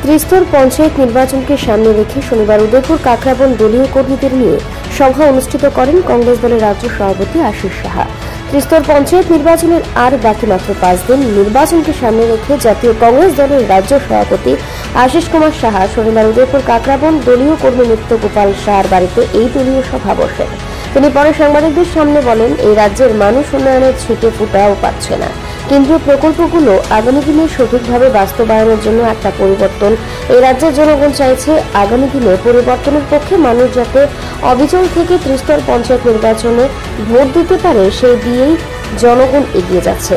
ত্রিস্তর পঞ্চায়েত নির্বাচনকে সামনে রেখে শনিবার উদয়পুর কাকরাবন দলীয় কর্মীদের নিয়ে সভা অনুষ্ঠিত করেন কংগ্রেস দলের রাজ্য সভাপতি আশিস সাহা। ত্রিস্তর পঞ্চায়েত নির্বাচনের আর বাকি মাত্র 5 দিন। নির্বাচনকে সামনে রেখে জাতীয় কংগ্রেস দলের রাজ্য সভাপতি আশিস কুমার সাহা শনিবার উদয়পুর কাকরাবন দলীয় কর্মী নিত্য গোপাল সাহার বাড়িতে এই দলীয় সভা বসেন। তিনি পরে সাংবাদিকদের সামনে বলেন, এই রাজ্যের মানুষ উন্নয়নের ছিটে ফোঁটাও পাচ্ছে না। কেন্দ্রীয় প্রকল্পগুলো আগামী দিনে সঠিকভাবে বাস্তবায়নের জন্য একটা পরিবর্তন এই রাজ্যের জনগণ চাইছে। আগামী দিনে পরিবর্তনের পক্ষে মানুষ যাতে অবিচল থেকে ত্রিস্তর পঞ্চায়েত নির্বাচনে ভোট দিতে পারে সেই দিয়েই জনগণ এগিয়ে যাচ্ছে।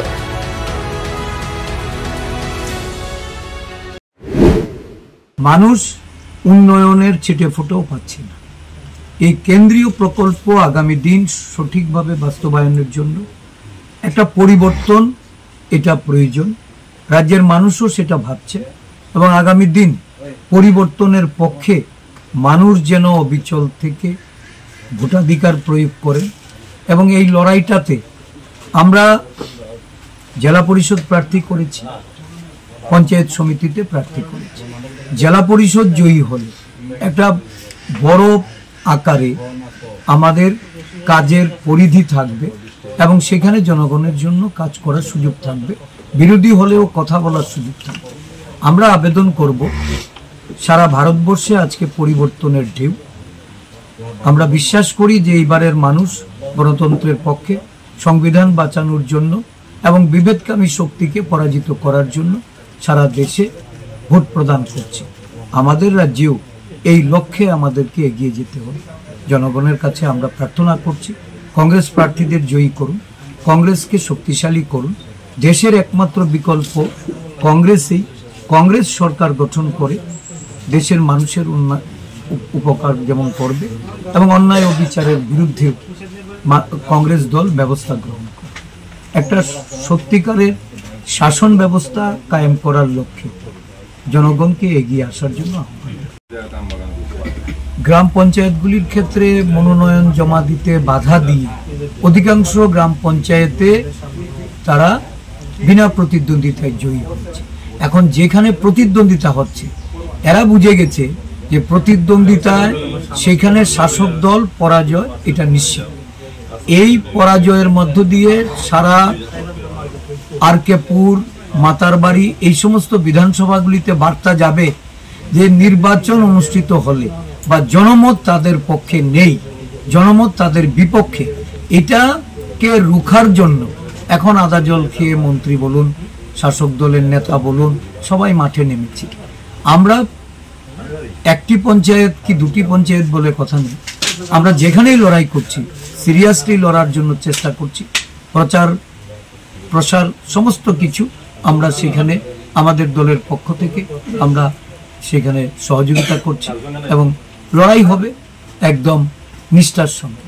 মানুষ উন্নয়নের ছিটে ফোঁটাও পাচ্ছে না। এই কেন্দ্রীয় প্রকল্প আগামী দিন সঠিকভাবে বাস্তবায়নের জন্য একটা পরিবর্তন এটা প্রয়োজন। রাজ্যের মানুষও সেটা ভাবছে এবং আগামী দিন পরিবর্তনের পক্ষে মানুষ যেন অবিচল থেকে ভোটাধিকার প্রয়োগ করেন এবং এই লড়াইটাতে আমরা জেলা পরিষদ প্রার্থী করেছি, পঞ্চায়েত সমিতিতে প্রার্থী করেছি। জেলা পরিষদ জয়ী হলে একটা বড় আকারে আমাদের কাজের পরিধি থাকবে এবং সেখানে জনগণের জন্য কাজ করার সুযোগ থাকবে, বিরোধী হলেও কথা বলার সুযোগ থাকবে। আমরা আবেদন করব, সারা ভারতবর্ষে আজকে পরিবর্তনের ঢেউ। আমরা বিশ্বাস করি যে এইবারের মানুষ গণতন্ত্রের পক্ষে, সংবিধান বাঁচানোর জন্য এবং বিভেদকামী শক্তিকে পরাজিত করার জন্য সারা দেশে ভোট প্রদান করছে। আমাদের রাজ্যেও এই লক্ষ্যে আমাদেরকে এগিয়ে যেতে হবে। জনগণের কাছে আমরা প্রার্থনা করছি, কংগ্রেস প্রার্থীদের জয়ী করুন, কংগ্রেসকে শক্তিশালী করুন। দেশের একমাত্র বিকল্প কংগ্রেসই। কংগ্রেস সরকার গঠন করে দেশের মানুষের উপকার যেমন করবে এবং অন্যায় ও বিচারের বিরুদ্ধে কংগ্রেস দল ব্যবস্থা গ্রহণ করে একটা সত্যিকারের শাসন ব্যবস্থা কায়েম করার লক্ষ্যে জনগণকে এগিয়ে আসার জন্য আহ্বান। গ্রাম পঞ্চায়েতগুলির ক্ষেত্রে মনোনয়ন জমা দিতে বাধা দিয়ে অধিকাংশ গ্রাম পঞ্চায়েতে তারা বিনা প্রতিদ্বন্দ্বিতায় জয়ী হচ্ছে। এখন যেখানে প্রতিদ্বন্দ্বিতা হচ্ছে এরা বুঝে গেছে যে প্রতিদ্বন্দ্বিতায় সেখানে শাসক দল পরাজয় এটা নিশ্চিত। এই পরাজয়ের মধ্য দিয়ে সারা আরকেপুর, মাতারবাড়ি এই সমস্ত বিধানসভাগুলিতে বার্তা যাবে যে নির্বাচন অনুষ্ঠিত হলে বা জনমত তাদের পক্ষে নেই, জনমত তাদের বিপক্ষে। এটাকে রুখার জন্য এখন আদা জল খেয়ে মন্ত্রী বলুন, শাসক দলের নেতা বলুন, সবাই মাঠে নেমেছি। আমরা একটি পঞ্চায়েত কি দুটি পঞ্চায়েত বলে কথা নেই, আমরা যেখানেই লড়াই করছি সিরিয়াসলি লড়ার জন্য চেষ্টা করছি। প্রচার প্রসার সমস্ত কিছু আমরা সেখানে আমাদের দলের পক্ষ থেকে আমরা সেখানে সহযোগিতা করছি এবং লড়াই হবে একদম নিষ্ঠার সঙ্গে।